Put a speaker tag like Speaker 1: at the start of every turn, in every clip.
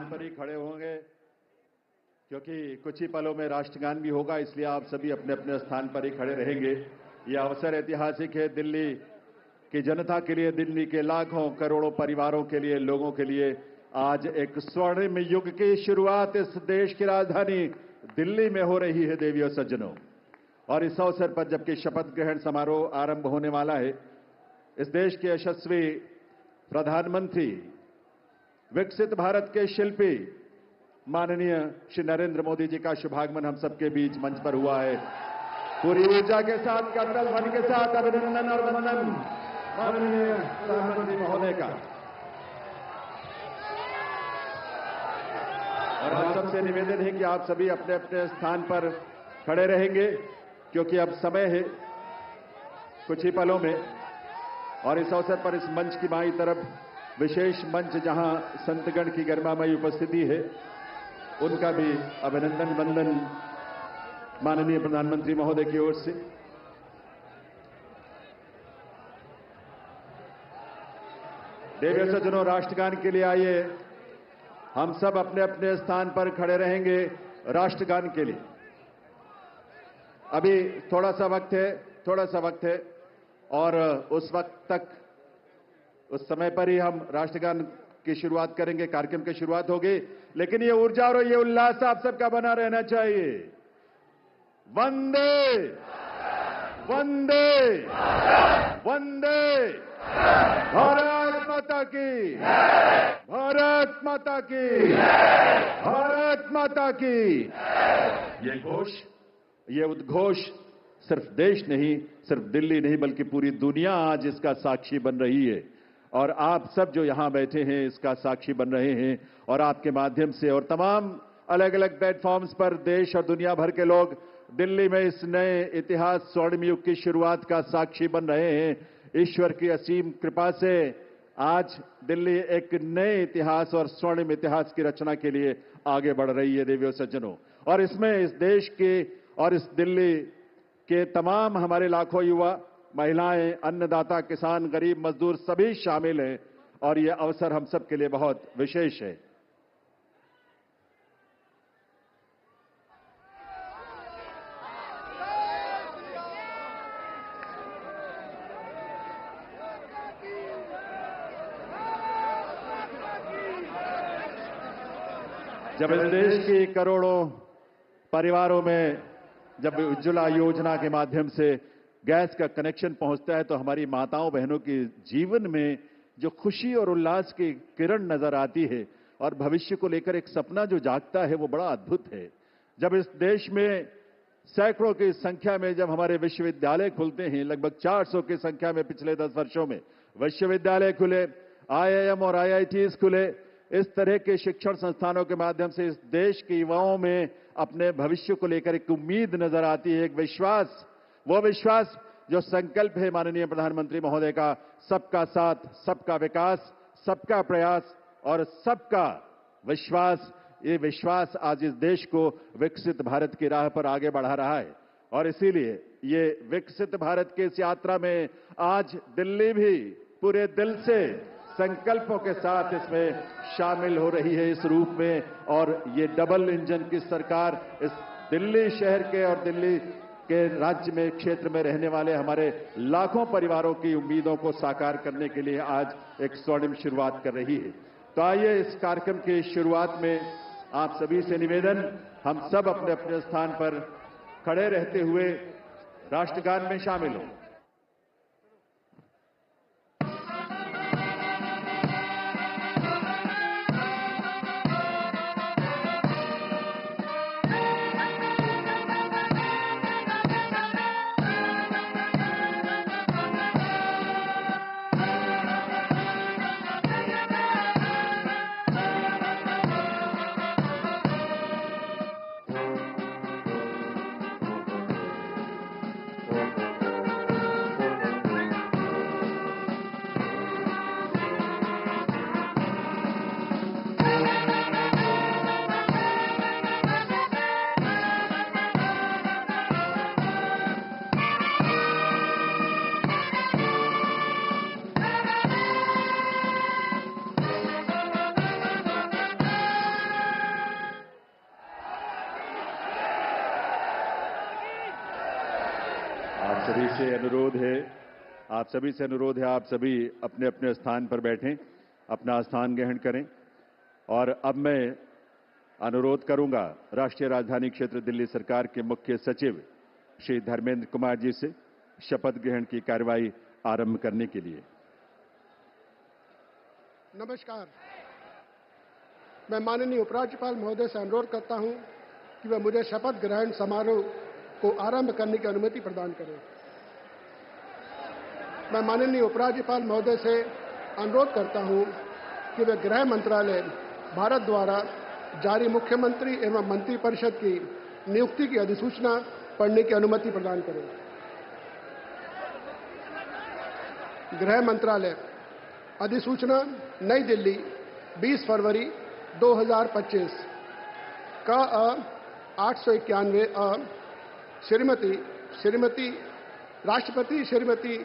Speaker 1: स्थान पर ही खड़े होंगे, क्योंकि कुछ ही पलों में राष्ट्रगान भी होगा, इसलिए आप सभी अपने अपने स्थान पर ही खड़े रहेंगे। यह अवसर ऐतिहासिक है दिल्ली की जनता के लिए, दिल्ली के लाखों करोड़ों परिवारों के लिए, लोगों के लिए। आज एक स्वर्णिम युग की शुरुआत इस देश की राजधानी दिल्ली में हो रही है देवियों सज्जनों। और इस अवसर पर जबकि शपथ ग्रहण समारोह आरंभ होने वाला है, इस देश के यशस्वी प्रधानमंत्री, विकसित भारत के शिल्पी माननीय श्री नरेंद्र मोदी जी का शुभागमन हम सबके बीच मंच पर हुआ है। पूरी ऊर्जा के साथ, करतल ध्वनि के साथ अभिनंदन और वंदन माननीय प्रधानमंत्री महोदय का। और हम सबसे निवेदन है कि आप सभी अपने अपने स्थान पर खड़े रहेंगे, क्योंकि अब समय है कुछ ही पलों में। और इस अवसर पर इस मंच की बाईं तरफ विशेष मंच, जहां संतगण की गरिमामयी उपस्थिति है, उनका भी अभिनंदन वंदन माननीय प्रधानमंत्री महोदय की ओर से। देवियों सज्जनों, राष्ट्रगान के लिए आइए, हम सब अपने अपने स्थान पर खड़े रहेंगे राष्ट्रगान के लिए। अभी थोड़ा सा वक्त है और उस वक्त तक, उस समय पर ही हम राष्ट्रगान की शुरुआत करेंगे, कार्यक्रम की शुरुआत होगी। लेकिन ये ऊर्जा और ये उल्लास आप सबका बना रहना चाहिए। वंदे वंदे वंदे, भारत माता की, भारत माता की, भारत माता की। ये घोष, ये उद्घोष सिर्फ देश नहीं, सिर्फ दिल्ली नहीं, बल्कि पूरी दुनिया आज इसका साक्षी बन रही है। और आप सब जो यहां बैठे हैं इसका साक्षी बन रहे हैं। और आपके माध्यम से और तमाम अलग अलग प्लेटफॉर्म्स पर देश और दुनिया भर के लोग दिल्ली में इस नए इतिहास, स्वर्णिम युग की शुरुआत का साक्षी बन रहे हैं। ईश्वर की असीम कृपा से आज दिल्ली एक नए इतिहास और स्वर्णिम इतिहास की रचना के लिए आगे बढ़ रही है देवियों सज्जनों। और इसमें इस देश के और इस दिल्ली के तमाम हमारे लाखों युवा, महिलाएं, अन्नदाता, किसान, गरीब, मजदूर सभी शामिल हैं। और यह अवसर हम सब के लिए बहुत विशेष है। जब इस देश की करोड़ों परिवारों में जब उज्ज्वला योजना के माध्यम से गैस का कनेक्शन पहुंचता है, तो हमारी माताओं बहनों के जीवन में जो खुशी और उल्लास की किरण नजर आती है और भविष्य को लेकर एक सपना जो जागता है, वो बड़ा अद्भुत है। जब इस देश में सैकड़ों की संख्या में जब हमारे विश्वविद्यालय खुलते हैं, लगभग 400 की संख्या में पिछले 10 वर्षों में विश्वविद्यालय खुले, IIM और IITs खुले, इस तरह के शिक्षण संस्थानों के माध्यम से इस देश के युवाओं में अपने भविष्य को लेकर एक उम्मीद नजर आती है, एक विश्वास। वो विश्वास जो संकल्प है माननीय प्रधानमंत्री महोदय का, सबका साथ, सबका विकास, सबका प्रयास और सबका विश्वास। ये विश्वास आज इस देश को विकसित भारत की राह पर आगे बढ़ा रहा है। और इसीलिए ये विकसित भारत की इस यात्रा में आज दिल्ली भी पूरे दिल से संकल्पों के साथ इसमें शामिल हो रही है इस रूप में। और ये डबल इंजन की सरकार इस दिल्ली शहर के और दिल्ली के राज्य में, क्षेत्र में रहने वाले हमारे लाखों परिवारों की उम्मीदों को साकार करने के लिए आज एक स्वर्णिम शुरुआत कर रही है। तो आइए इस कार्यक्रम की शुरुआत में आप सभी से निवेदन, हम सब अपने अपने स्थान पर खड़े रहते हुए राष्ट्रगान में शामिल हों। आप सभी से अनुरोध है आप सभी अपने अपने स्थान पर बैठें, अपना स्थान ग्रहण करें। और अब मैं अनुरोध करूंगा राष्ट्रीय राजधानी क्षेत्र दिल्ली सरकार के मुख्य सचिव श्री धर्मेंद्र कुमार जी से शपथ ग्रहण की कार्यवाही आरंभ करने के लिए।
Speaker 2: नमस्कार। मैं माननीय उपराज्यपाल महोदय से अनुरोध करता हूं कि वह मुझे शपथ ग्रहण समारोह को आरंभ करने की अनुमति प्रदान करें। मैं माननीय उपराज्यपाल महोदय से अनुरोध करता हूं कि वे गृह मंत्रालय भारत द्वारा जारी मुख्यमंत्री एवं मंत्रिपरिषद की नियुक्ति की अधिसूचना पढ़ने की अनुमति प्रदान करें। गृह मंत्रालय अधिसूचना नई दिल्ली 20 फरवरी 2025 का 891 श्रीमती राष्ट्रपति श्रीमती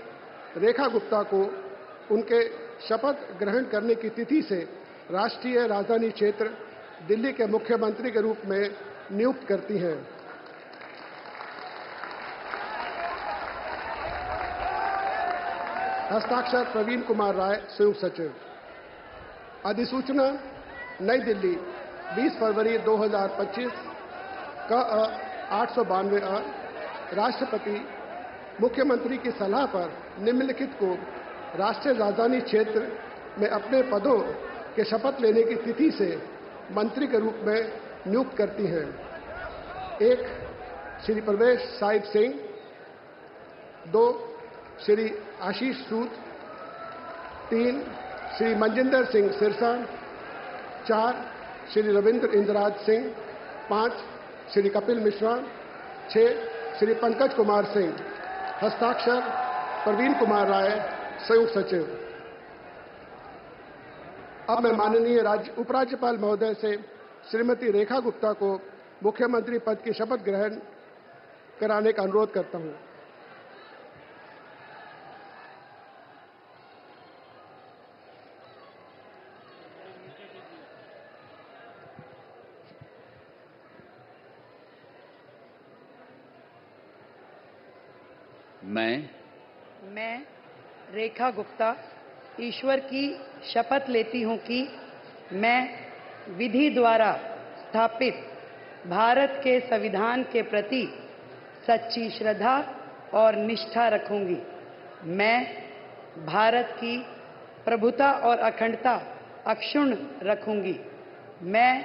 Speaker 2: रेखा गुप्ता को उनके शपथ ग्रहण करने की तिथि से राष्ट्रीय राजधानी क्षेत्र दिल्ली के मुख्यमंत्री के रूप में नियुक्त करती हैं। हस्ताक्षर प्रवीण कुमार राय, संयुक्त सचिव। अधिसूचना नई दिल्ली 20 फरवरी 2025 का 892 राष्ट्रपति मुख्यमंत्री की सलाह पर निम्नलिखित को राष्ट्रीय राजधानी क्षेत्र में अपने पदों के शपथ लेने की तिथि से मंत्री के रूप में नियुक्त करती हैं। 1 श्री प्रवेश साहिब सिंह, 2 श्री आशीष सूद, 3 श्री मनजिंदर सिंह सिरसा, 4 श्री रविंद्र इंद्रराज सिंह, 5 श्री कपिल मिश्रा, 6 श्री पंकज कुमार सिंह। हस्ताक्षर प्रवीण कुमार राय, संयुक्त सचिव। अब मैं माननीय उपराज्यपाल महोदय से श्रीमती रेखा गुप्ता को मुख्यमंत्री पद की शपथ ग्रहण कराने का अनुरोध करता हूं।
Speaker 3: मैं रेखा गुप्ता ईश्वर की शपथ लेती हूं कि मैं विधि द्वारा स्थापित भारत के संविधान के प्रति सच्ची श्रद्धा और निष्ठा रखूंगी। मैं भारत की प्रभुता और अखंडता अक्षुण्ण रखूंगी। मैं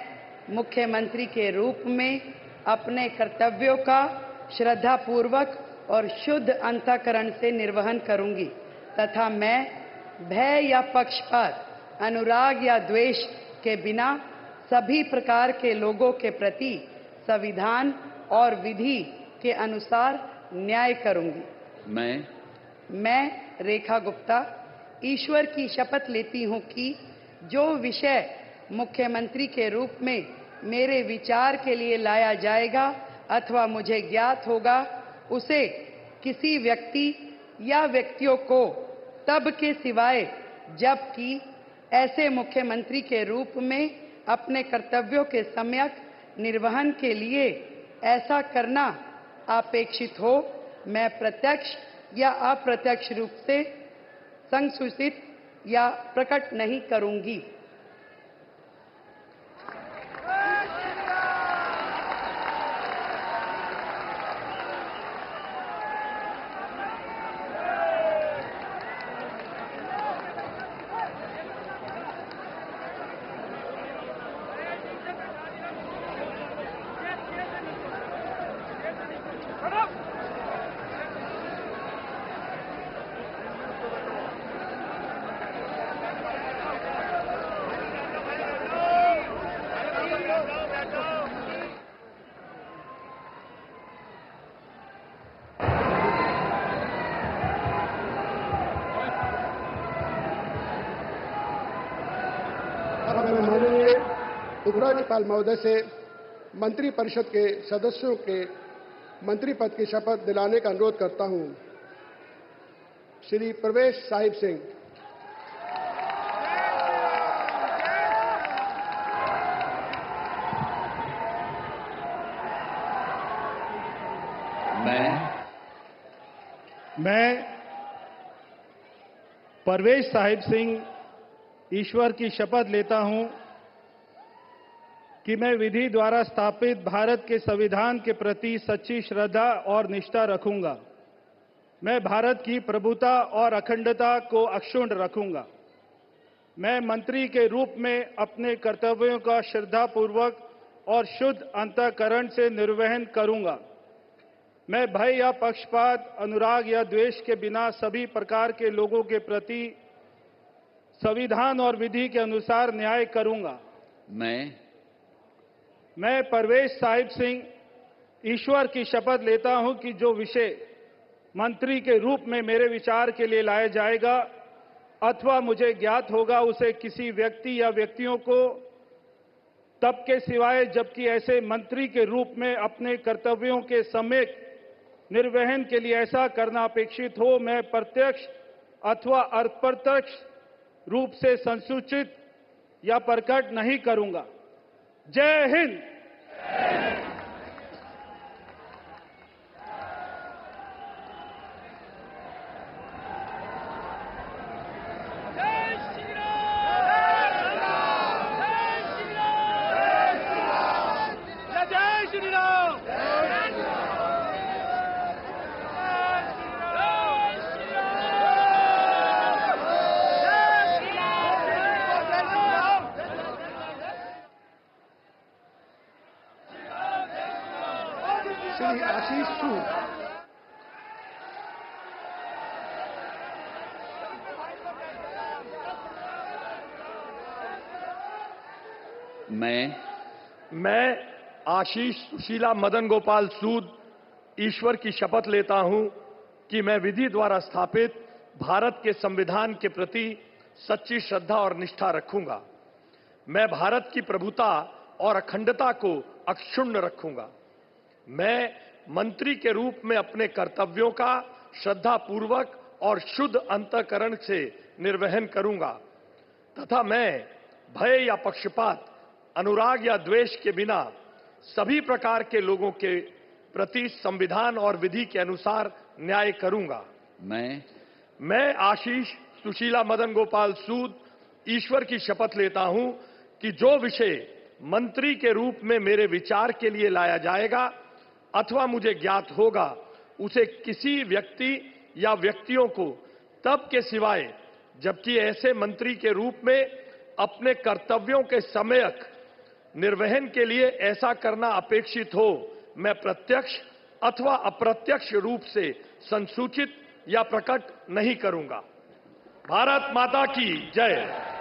Speaker 3: मुख्यमंत्री के रूप में अपने कर्तव्यों का श्रद्धापूर्वक और शुद्ध अंतःकरण से निर्वहन करूंगी तथा मैं भय या पक्षपात, अनुराग या द्वेष के बिना सभी प्रकार के लोगों के प्रति संविधान और विधि के अनुसार न्याय करूंगी। मैं रेखा गुप्ता ईश्वर की शपथ लेती हूं कि जो विषय मुख्यमंत्री के रूप में मेरे विचार के लिए लाया जाएगा अथवा मुझे ज्ञात होगा, उसे किसी व्यक्ति या व्यक्तियों को तब के सिवाय जबकि ऐसे मुख्यमंत्री के रूप में अपने कर्तव्यों के सम्यक निर्वहन के लिए ऐसा करना अपेक्षित हो, मैं प्रत्यक्ष या अप्रत्यक्ष रूप से संसूचित या प्रकट नहीं करूंगी।
Speaker 2: माननीय उपराज्यपाल महोदय से मंत्रिपरिषद के सदस्यों के मंत्री पद की शपथ दिलाने का अनुरोध करता हूं। श्री प्रवेश साहिब सिंह,
Speaker 4: मैं परवेज साहिब सिंह ईश्वर की शपथ लेता हूं कि मैं विधि द्वारा स्थापित भारत के संविधान के प्रति सच्ची श्रद्धा और निष्ठा रखूंगा। मैं भारत की प्रभुता और अखंडता को अक्षुण्ण रखूंगा। मैं मंत्री के रूप में अपने कर्तव्यों का श्रद्धापूर्वक और शुद्ध अंतःकरण से निर्वहन करूंगा। मैं भय या पक्षपात, अनुराग या द्वेष के बिना सभी प्रकार के लोगों के प्रति संविधान और विधि के अनुसार न्याय करूंगा। मैं परवेज साहिब सिंह ईश्वर की शपथ लेता हूं कि जो विषय मंत्री के रूप में मेरे विचार के लिए लाया जाएगा अथवा मुझे ज्ञात होगा, उसे किसी व्यक्ति या व्यक्तियों को तब के सिवाय जबकि ऐसे मंत्री के रूप में अपने कर्तव्यों के सम्यक निर्वहन के लिए ऐसा करना अपेक्षित हो, मैं प्रत्यक्ष अथवा अप्रत्यक्ष रूप से संसूचित या प्रकट नहीं करूंगा। जय हिंद।
Speaker 2: श्री आशीष सूद।
Speaker 5: मैं आशीष सुशीला मदन गोपाल सूद ईश्वर की शपथ लेता हूं कि मैं विधि द्वारा स्थापित भारत के संविधान के प्रति सच्ची श्रद्धा और निष्ठा रखूंगा। मैं भारत की प्रभुता और अखंडता को अक्षुण्ण रखूंगा। मैं मंत्री के रूप में अपने कर्तव्यों का श्रद्धापूर्वक और शुद्ध अंतःकरण से निर्वहन करूंगा तथा मैं भय या पक्षपात, अनुराग या द्वेष के बिना सभी प्रकार के लोगों के प्रति संविधान और विधि के अनुसार न्याय करूंगा। मैं आशीष सुशीला मदन गोपाल सूद ईश्वर की शपथ लेता हूं कि जो विषय मंत्री के रूप में मेरे विचार के लिए लाया जाएगा अथवा मुझे ज्ञात होगा, उसे किसी व्यक्ति या व्यक्तियों को तब के सिवाय जबकि ऐसे मंत्री के रूप में अपने कर्तव्यों के सम्यक निर्वहन के लिए ऐसा करना अपेक्षित हो, मैं प्रत्यक्ष अथवा अप्रत्यक्ष रूप से संसूचित या प्रकट नहीं करूंगा। भारत माता की जय।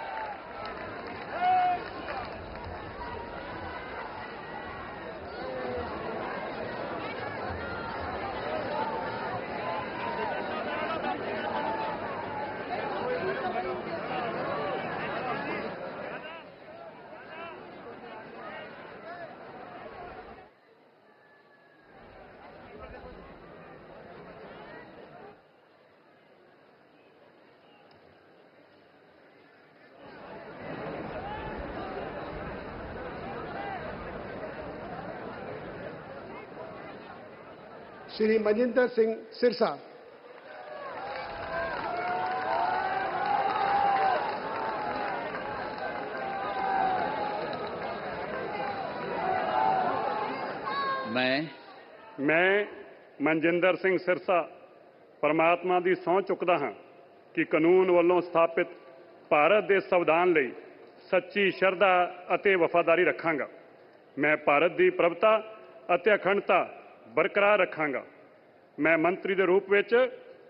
Speaker 2: श्री मनजिंदर सिंह सिरसा।
Speaker 6: मैं मनजिंदर सिंह सिरसा परमात्मा ਦੀ ਸਹੁੰ ਚੁੱਕਦਾ ਹਾਂ ਕਿ ਕਾਨੂੰਨ ਵੱਲੋਂ ਸਥਾਪਿਤ ਭਾਰਤ ਦੇ ਸੰਵਿਧਾਨ ਲਈ ਸੱਚੀ ਸ਼ਰਧਾ ਅਤੇ ਵਫਾਦਾਰੀ ਰੱਖਾਂਗਾ। ਮੈਂ ਭਾਰਤ ਦੀ ਪ੍ਰਭੁਤਾ ਅਤੇ ਅਖੰਡਤਾ ਬਰਕਰਾਰ ਰੱਖਾਂਗਾ। ਮੈਂ ਮੰਤਰੀ ਦੇ ਰੂਪ ਵਿੱਚ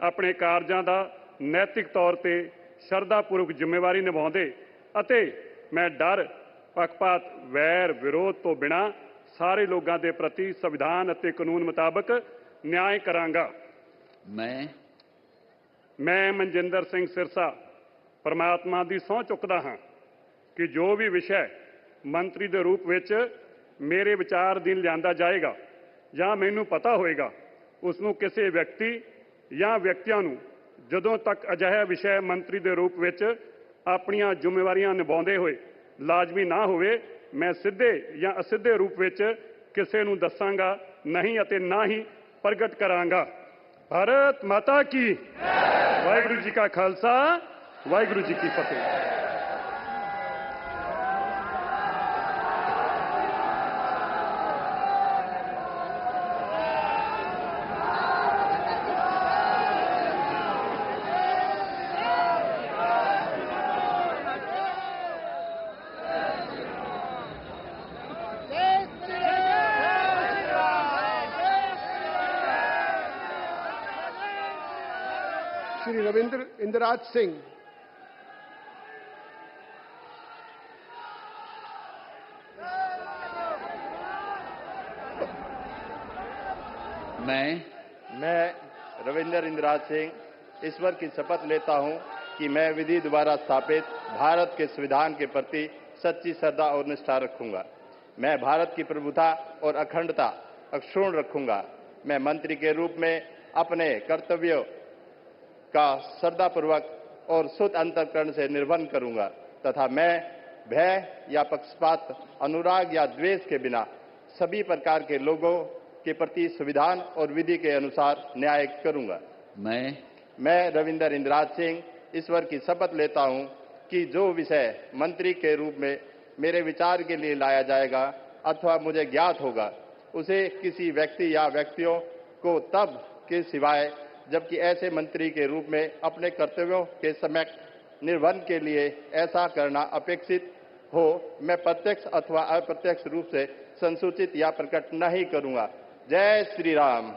Speaker 6: ਆਪਣੇ ਕਾਰਜਾਂ ਦਾ ਨੈਤਿਕ ਤੌਰ ਤੇ ਸ਼ਰਧਾਪੂਰਵਕ ਜ਼ਿੰਮੇਵਾਰੀ ਨਿਭਾਉਂਦੇ ਅਤੇ ਮੈਂ ਡਰ, ਪੱਖਪਾਤ, ਵੈਰ, ਵਿਰੋਧ ਤੋਂ ਬਿਨਾਂ ਸਾਰੇ ਲੋਕਾਂ ਦੇ ਪ੍ਰਤੀ ਸੰਵਿਧਾਨ ਅਤੇ ਕਾਨੂੰਨ ਮੁਤਾਬਕ ਨਿਆਂ ਕਰਾਂਗਾ। ਮੈਂ ਮਨਜਿੰਦਰ ਸਿੰਘ ਸਿਰਸਾ ਪਰਮਾਤਮਾ ਦੀ ਸਹੁੰ ਚੁੱਕਦਾ ਹਾਂ ਕਿ ਜੋ ਵੀ ਵਿਸ਼ਾ ਮੰਤਰੀ ਦੇ ਰੂਪ ਵਿੱਚ ਮੇਰੇ ਵਿਚਾਰ ਅਧੀਨ ਲਿਆਂਦਾ ਜਾਏਗਾ ਜਾਂ ਮੈਨੂੰ ਪਤਾ ਹੋਏਗਾ, ਉਸ ਨੂੰ ਕਿਸੇ ਵਿਅਕਤੀ ਜਾਂ ਵਿਅਕਤੀਆਂ ਨੂੰ ਜਦੋਂ ਤੱਕ ਅਜਿਹਾ ਵਿਸ਼ਾ ਮੰਤਰੀ ਦੇ ਰੂਪ ਵਿੱਚ ਆਪਣੀਆਂ ਜ਼ਿੰਮੇਵਾਰੀਆਂ ਨਿਭਾਉਂਦੇ ਹੋਏ ਲਾਜ਼ਮੀ ਨਾ ਹੋਵੇ, ਮੈਂ ਸਿੱਧੇ ਜਾਂ ਅਸਿੱਧੇ ਰੂਪ ਵਿੱਚ ਕਿਸੇ ਨੂੰ ਦੱਸਾਂਗਾ ਨਹੀਂ ਅਤੇ ਨਾ ਹੀ ਪ੍ਰਗਟ ਕਰਾਂਗਾ। भारत माता की वाहिगुरु जी का खालसा वाहिगुरु जी की फतेह।
Speaker 2: श्री रविंद्र इंदिराज सिंह।
Speaker 7: मैं रविंद्र इंदिराज सिंह ईश्वर की शपथ लेता हूं कि मैं विधि द्वारा स्थापित भारत के संविधान के प्रति सच्ची श्रद्धा और निष्ठा रखूंगा। मैं भारत की प्रभुता और अखंडता अक्षुण्ण रखूंगा। मैं मंत्री के रूप में अपने कर्तव्यों का श्रद्धापूर्वक और शुद्ध अंतःकरण से निर्वहन करूंगा तथा मैं भय या पक्षपात, अनुराग या द्वेष के बिना सभी प्रकार के लोगों के प्रति संविधान और विधि के अनुसार न्याय करूंगा। मैं रविंद्र इंदिराज सिंह ईश्वर की शपथ लेता हूं कि जो विषय मंत्री के रूप में मेरे विचार के लिए लाया जाएगा अथवा मुझे ज्ञात होगा, उसे किसी व्यक्ति या व्यक्तियों को तब के सिवाय जबकि ऐसे मंत्री के रूप में अपने कर्तव्यों के सम्यक निर्वहन के लिए ऐसा करना अपेक्षित हो, मैं प्रत्यक्ष अथवा अप्रत्यक्ष रूप से संसूचित या प्रकट नहीं करूंगा। जय श्री राम।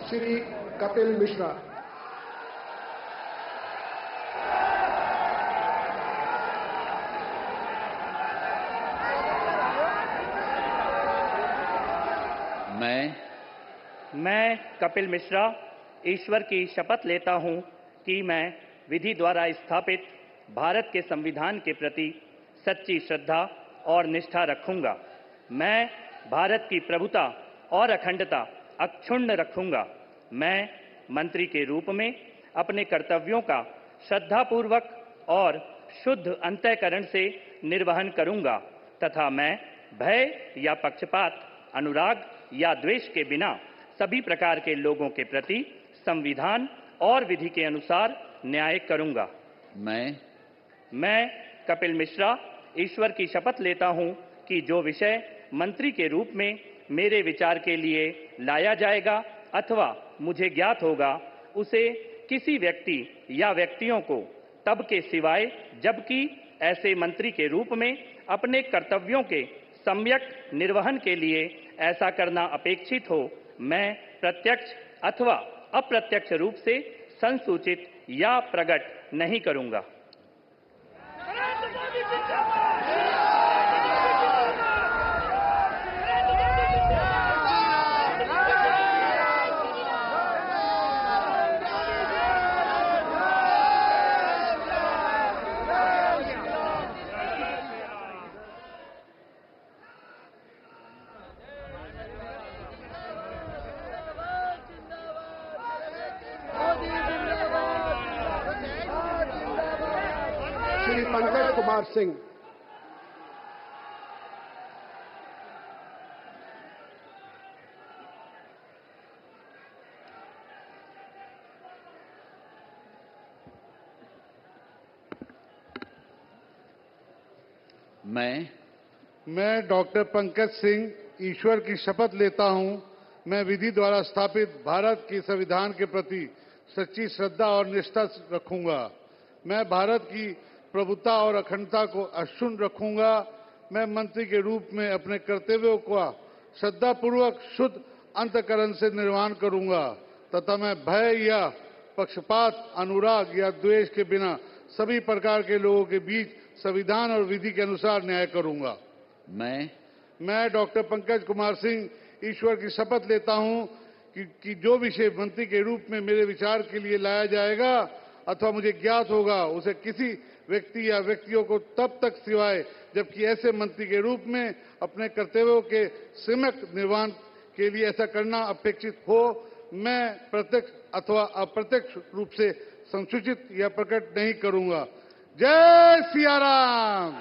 Speaker 2: श्री कपिल मिश्रा।
Speaker 8: मैं कपिल मिश्रा ईश्वर की शपथ लेता हूं कि मैं विधि द्वारा स्थापित भारत के संविधान के प्रति सच्ची श्रद्धा और निष्ठा रखूंगा। मैं भारत की प्रभुता और अखंडता अक्षुण्ण रखूंगा। मैं मंत्री के रूप में अपने कर्तव्यों का श्रद्धापूर्वक और शुद्ध अंतःकरण से निर्वहन करूंगा तथा मैं भय या पक्षपात, अनुराग या द्वेष के बिना सभी प्रकार के लोगों के प्रति संविधान और विधि के अनुसार न्याय करूंगा। मैं कपिल मिश्रा ईश्वर की शपथ लेता हूं कि जो विषय मंत्री के रूप में मेरे विचार के लिए लाया जाएगा अथवा मुझे ज्ञात होगा, उसे किसी व्यक्ति या व्यक्तियों को तब के सिवाय जबकि ऐसे मंत्री के रूप में अपने कर्तव्यों के सम्यक निर्वहन के लिए ऐसा करना अपेक्षित हो, मैं प्रत्यक्ष अथवा अप्रत्यक्ष रूप से संसूचित या प्रकट नहीं करूंगा।
Speaker 2: श्री पंकज कुमार सिंह।
Speaker 9: मैं डॉक्टर पंकज सिंह ईश्वर की शपथ लेता हूं, मैं विधि द्वारा स्थापित भारत के संविधान के प्रति सच्ची श्रद्धा और निष्ठा रखूंगा। मैं भारत की प्रभुता और अखंडता को अक्षुण्ण रखूंगा। मैं मंत्री के रूप में अपने कर्तव्यों का श्रद्धापूर्वक शुद्ध अंतःकरण से निर्वहन करूंगा तथा मैं भय या पक्षपात, अनुराग या द्वेष के बिना सभी प्रकार के लोगों के बीच संविधान और विधि के अनुसार न्याय करूंगा। मैं डॉक्टर पंकज कुमार सिंह ईश्वर की शपथ लेता हूं कि जो विषय मंत्री के रूप में मेरे विचार के लिए लाया जाएगा अथवा मुझे ज्ञात होगा उसे किसी व्यक्ति या व्यक्तियों को तब तक सिवाय जबकि ऐसे मंत्री के रूप में अपने कर्तव्यों के सम्यक निर्वहन के लिए ऐसा करना अपेक्षित हो मैं प्रत्यक्ष अथवा अप्रत्यक्ष रूप से संसूचित या प्रकट नहीं करूंगा। जय सिया राम।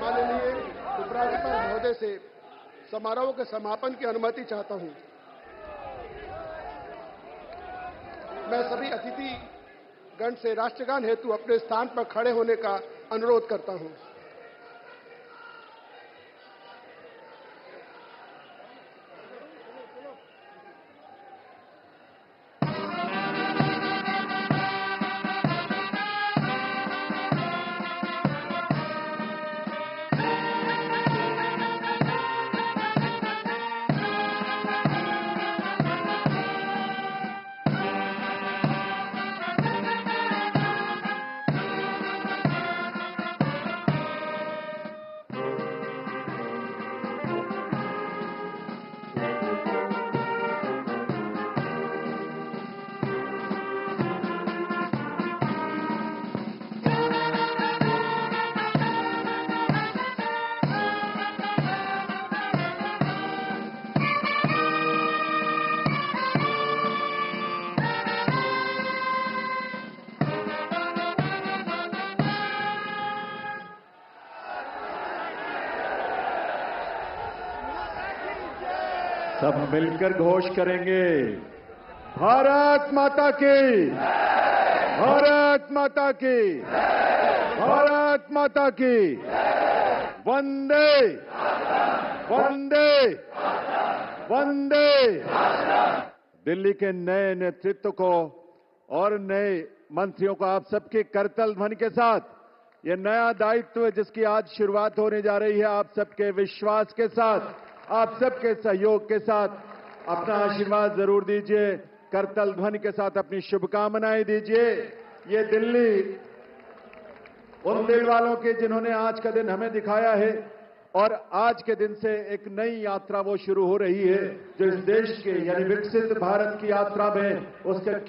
Speaker 2: माननीय उपराज्यपाल महोदय से समारोह के समापन की अनुमति चाहता हूं। मैं सभी अतिथि गण से राष्ट्रगान हेतु अपने स्थान पर खड़े होने का अनुरोध करता हूं।
Speaker 1: सब मिलकर घोष करेंगे, भारत माता की, भारत माता की, भारत माता की, वंदे वंदे वंदे। दिल्ली के नए नेतृत्व को और नए मंत्रियों को आप सबके करतल ध्वनि के साथ ये नया दायित्व जिसकी आज शुरुआत होने जा रही है, आप सबके विश्वास के साथ, आप सबके सहयोग के साथ अपना आशीर्वाद जरूर दीजिए, करतल ध्वनि के साथ अपनी शुभकामनाएं दीजिए। ये दिल्ली उन दिल वालों के जिन्होंने आज का दिन हमें दिखाया है और आज के दिन से एक नई यात्रा वो शुरू हो रही है जो इस देश के यानी विकसित भारत की यात्रा में उसके